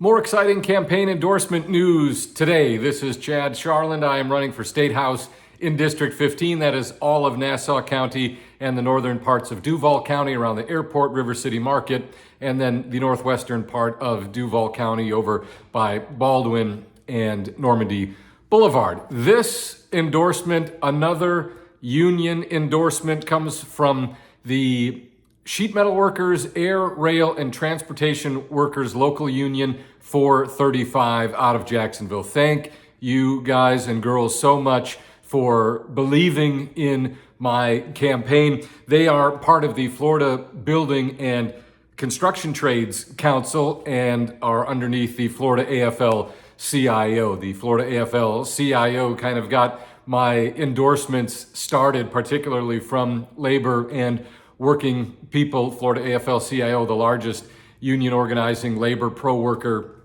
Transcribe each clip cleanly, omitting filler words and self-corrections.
More exciting campaign endorsement news today. This is Chadd Charland. I am running for State House in District 15. That is all of Nassau County and the northern parts of Duval County around the airport, River City Market, and then the northwestern part of Duval County over by Baldwin and Normandy Boulevard. This endorsement, another union endorsement, comes from the Sheet Metal Workers, Air, Rail, and Transportation Workers Local Union 435 out of Jacksonville. Thank you guys and girls so much for believing in my campaign. They are part of the Florida Building and Construction Trades Council and are underneath the Florida AFL-CIO. The Florida AFL-CIO kind of got my endorsements started, particularly from labor and working people. Florida AFL-CIO, the largest union organizing labor pro-worker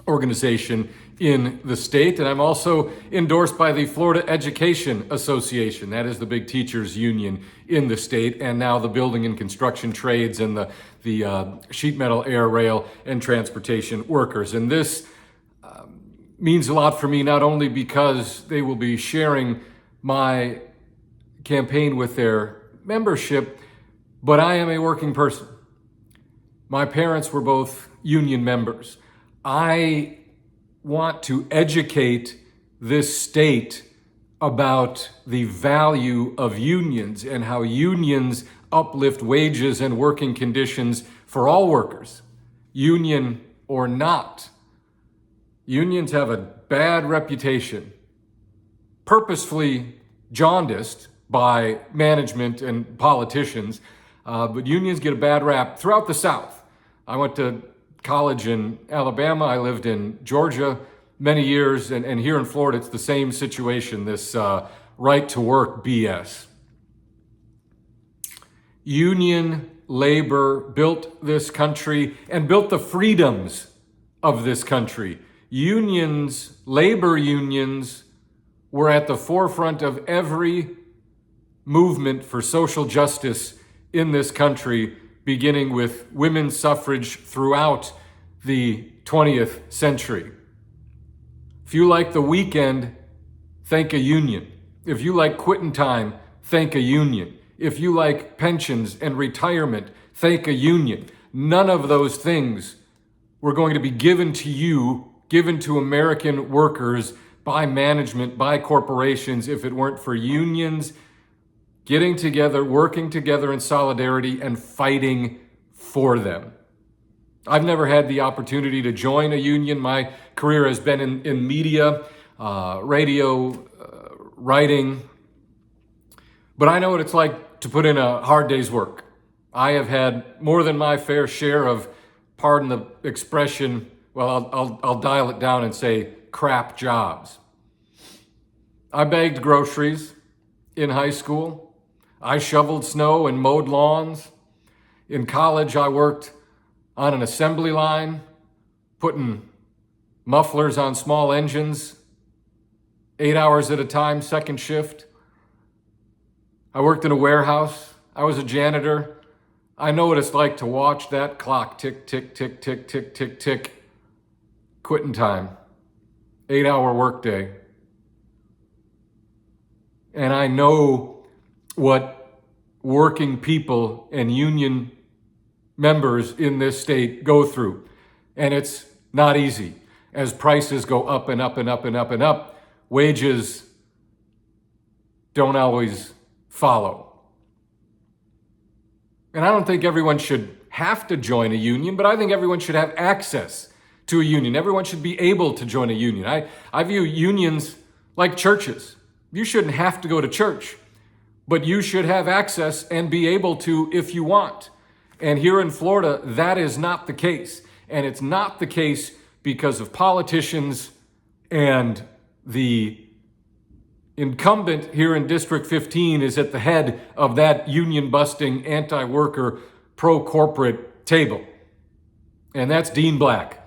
organization in the state. And I'm also endorsed by the Florida Education Association. That is the big teachers union in the state. And now the building and construction trades and the sheet metal, air, rail, and transportation workers. And this means a lot for me, not only because they will be sharing my campaign with their membership, but I am a working person. My parents were both union members. I want to educate this state about the value of unions and how unions uplift wages and working conditions for all workers, union or not. Unions have a bad reputation, purposefully jaundiced by management and politicians, but unions get a bad rap throughout the South. I went to college in Alabama. I lived in Georgia many years, and here in Florida, it's the same situation, this right to work BS. Union labor built this country and built the freedoms of this country. Unions, labor unions, were at the forefront of every movement for social justice in this country, beginning with women's suffrage throughout the 20th century. If you like the weekend, thank a union. If you like quitting time, thank a union. If you like pensions and retirement, thank a union. None of those things were going to be given to you, given to American workers by management, by corporations, if it weren't for unions getting together, working together in solidarity and fighting for them. I've never had the opportunity to join a union. My career has been in media, radio, writing, but I know what it's like to put in a hard day's work. I have had more than my fair share of, pardon the expression, well, I'll dial it down and say crap jobs. I bagged groceries in high school. I shoveled snow and mowed lawns. In college, I worked on an assembly line, putting mufflers on small engines, 8 hours at a time, second shift. I worked in a warehouse. I was a janitor. I know what it's like to watch that clock tick, tick, tick, tick, tick, tick, tick. Quitting time, 8-hour workday. And I know what working people and union members in this state go through. And it's not easy. As prices go up and up and up and up and up, wages don't always follow. And I don't think everyone should have to join a union, but I think everyone should have access to a union. Everyone should be able to join a union. I view unions like churches. You shouldn't have to go to church, but you should have access and be able to if you want. And here in Florida, that is not the case. And it's not the case because of politicians and the incumbent here in District 15 is at the head of that union-busting, anti-worker, pro-corporate table. And that's Dean Black,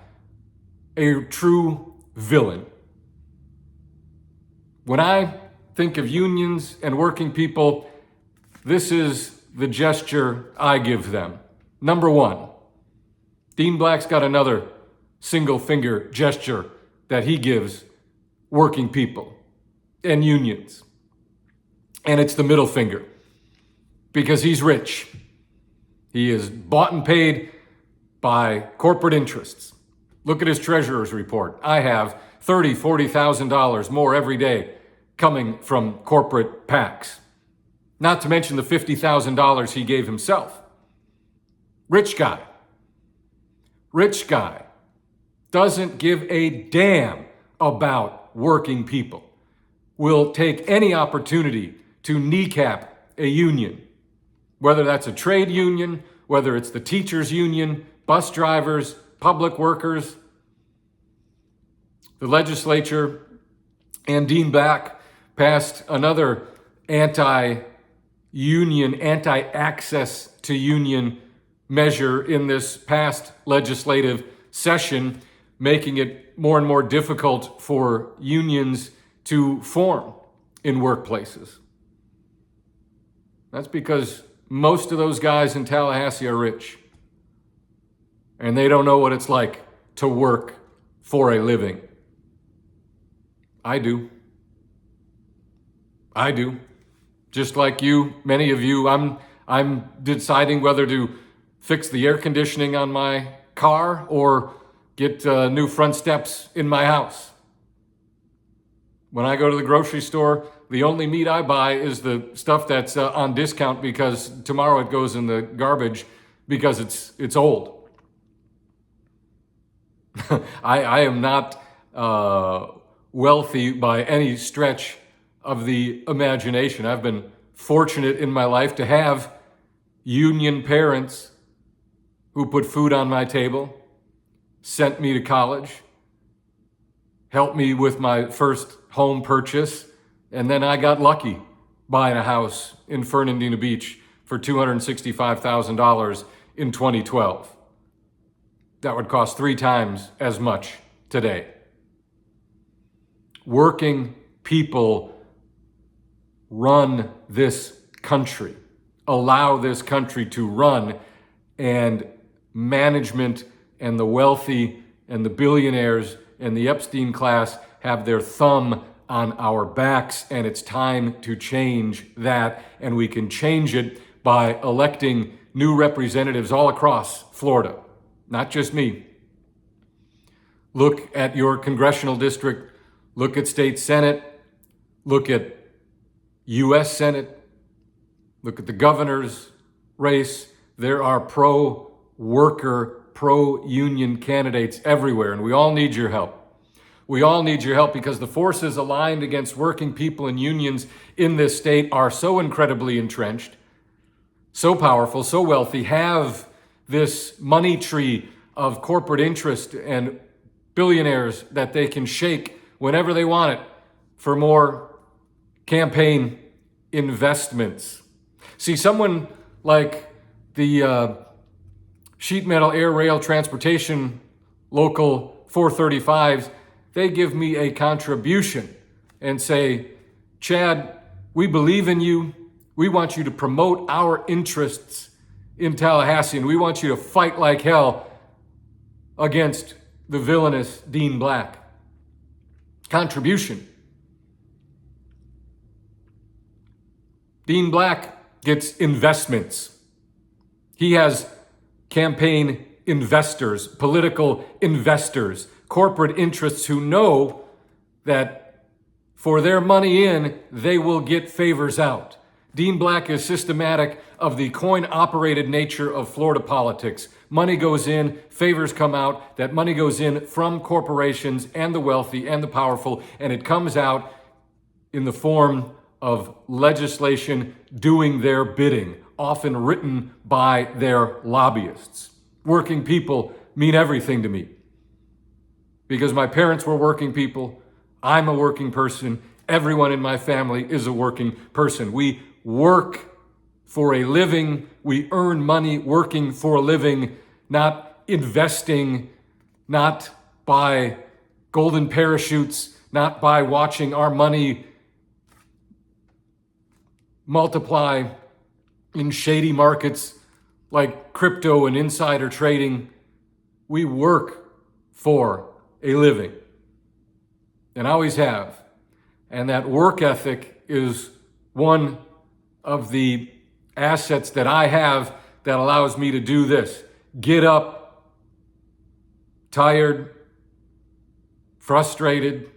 a true villain. When I think of unions and working people, this is the gesture I give them. Number one, Dean Black's got another single finger gesture that he gives working people and unions. And it's the middle finger, because he's rich. He is bought and paid by corporate interests. Look at his treasurer's report. I have $30,000, $40,000 more every day coming from corporate PACs. Not to mention the $50,000 he gave himself. Rich guy. Rich guy doesn't give a damn about working people. Will take any opportunity to kneecap a union, whether that's a trade union, whether it's the teachers union, bus drivers, public workers. The legislature and Dean Black passed another anti-union, anti-access to union measure in this past legislative session, making it more and more difficult for unions to form in workplaces. That's because most of those guys in Tallahassee are rich, and they don't know what it's like to work for a living. I do. Just like you, many of you, I'm deciding whether to fix the air conditioning on my car or get new front steps in my house. When I go to the grocery store, the only meat I buy is the stuff that's on discount, because tomorrow it goes in the garbage because it's old. I am not wealthy by any stretch of the imagination. I've been fortunate in my life to have union parents who put food on my table, sent me to college, helped me with my first home purchase, and then I got lucky buying a house in Fernandina Beach for $265,000 in 2012. That would cost 3 times as much today. Working people run this country, allow this country to run, and management and the wealthy and the billionaires and the Epstein class have their thumb on our backs, and it's time to change that. And we can change it by electing new representatives all across Florida, not just me. Look at your congressional district, look at state Senate, look at U.S. Senate, look at the governor's race. There are pro-worker, pro-union candidates everywhere, and we all need your help. We all need your help, because the forces aligned against working people and unions in this state are so incredibly entrenched, so powerful, so wealthy, have this money tree of corporate interest and billionaires that they can shake whenever they want it for more campaign investments. See, someone like the sheet metal air rail transportation local 435s, they give me a contribution and say, Chadd, we believe in you. We want you to promote our interests in Tallahassee, and we want you to fight like hell against the villainous Dean Black. Contribution. Dean Black gets investments. He has campaign investors, political investors, corporate interests who know that for their money in, they will get favors out. Dean Black is systematic of the coin-operated nature of Florida politics. Money goes in, favors come out. That money goes in from corporations and the wealthy and the powerful, and it comes out in the form of legislation doing their bidding, often written by their lobbyists. Working people mean everything to me, because my parents were working people. I'm a working person. Everyone in my family is a working person. We work for a living. We earn money working for a living, not investing, not by golden parachutes, not by watching our money multiply in shady markets like crypto and insider trading. We work for a living, and always have. And that work ethic is one of the assets that I have that allows me to do this. Get up, tired, frustrated,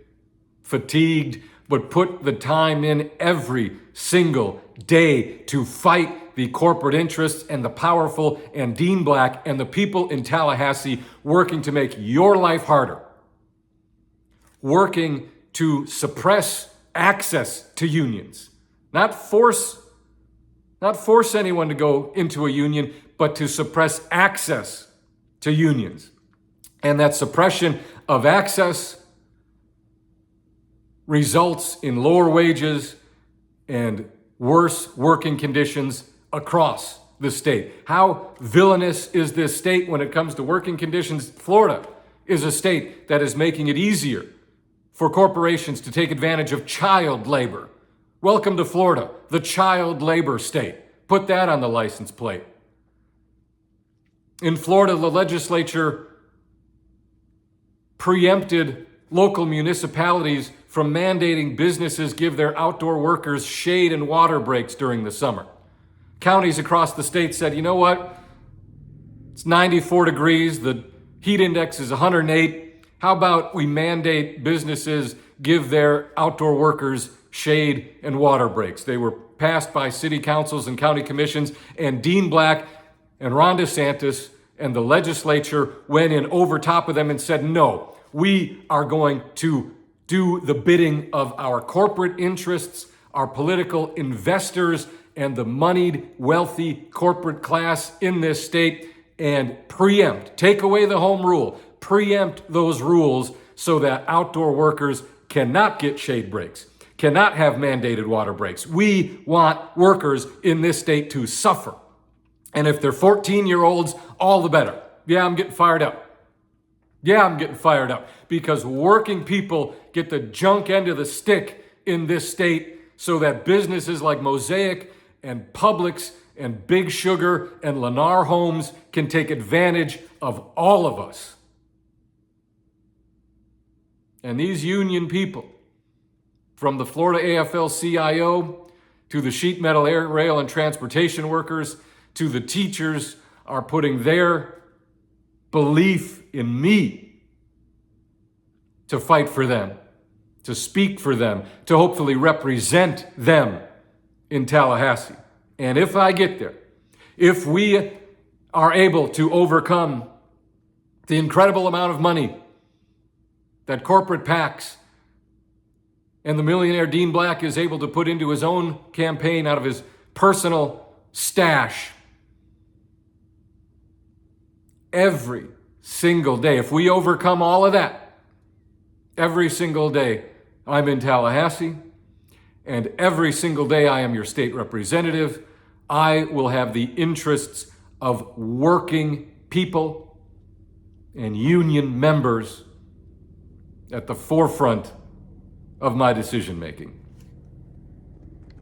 fatigued, but put the time in every single day to fight the corporate interests and the powerful and Dean Black and the people in Tallahassee working to make your life harder, working to suppress access to unions, not force anyone to go into a union, but to suppress access to unions. And that suppression of access results in lower wages and worse working conditions across the state. How villainous is this state when it comes to working conditions? Florida is a state that is making it easier for corporations to take advantage of child labor. Welcome to Florida, the child labor state. Put that on the license plate. In Florida, the legislature preempted local municipalities from mandating businesses give their outdoor workers shade and water breaks during the summer. Counties across the state said, you know what? It's 94 degrees, the heat index is 108. How about we mandate businesses give their outdoor workers shade and water breaks? They were passed by city councils and county commissions, and Dean Black and Ron DeSantis and the legislature went in over top of them and said, no, we are going to do the bidding of our corporate interests, our political investors, and the moneyed, wealthy corporate class in this state, and preempt, take away the home rule, preempt those rules so that outdoor workers cannot get shade breaks, cannot have mandated water breaks. We want workers in this state to suffer. And if they're 14-year-olds, all the better. Yeah, I'm getting fired up. Because working people get the junk end of the stick in this state so that businesses like Mosaic and Publix and Big Sugar and Lennar Homes can take advantage of all of us. And these union people, from the Florida AFL-CIO to the sheet metal, air, rail, and transportation workers to the teachers, are putting their belief in me to fight for them, to speak for them, to hopefully represent them in Tallahassee. And if I get there, if we are able to overcome the incredible amount of money that corporate PACs and the millionaire Dean Black is able to put into his own campaign out of his personal stash every single day, if we overcome all of that, every single day I'm in Tallahassee, and every single day I am your state representative, I will have the interests of working people and union members at the forefront of my decision making.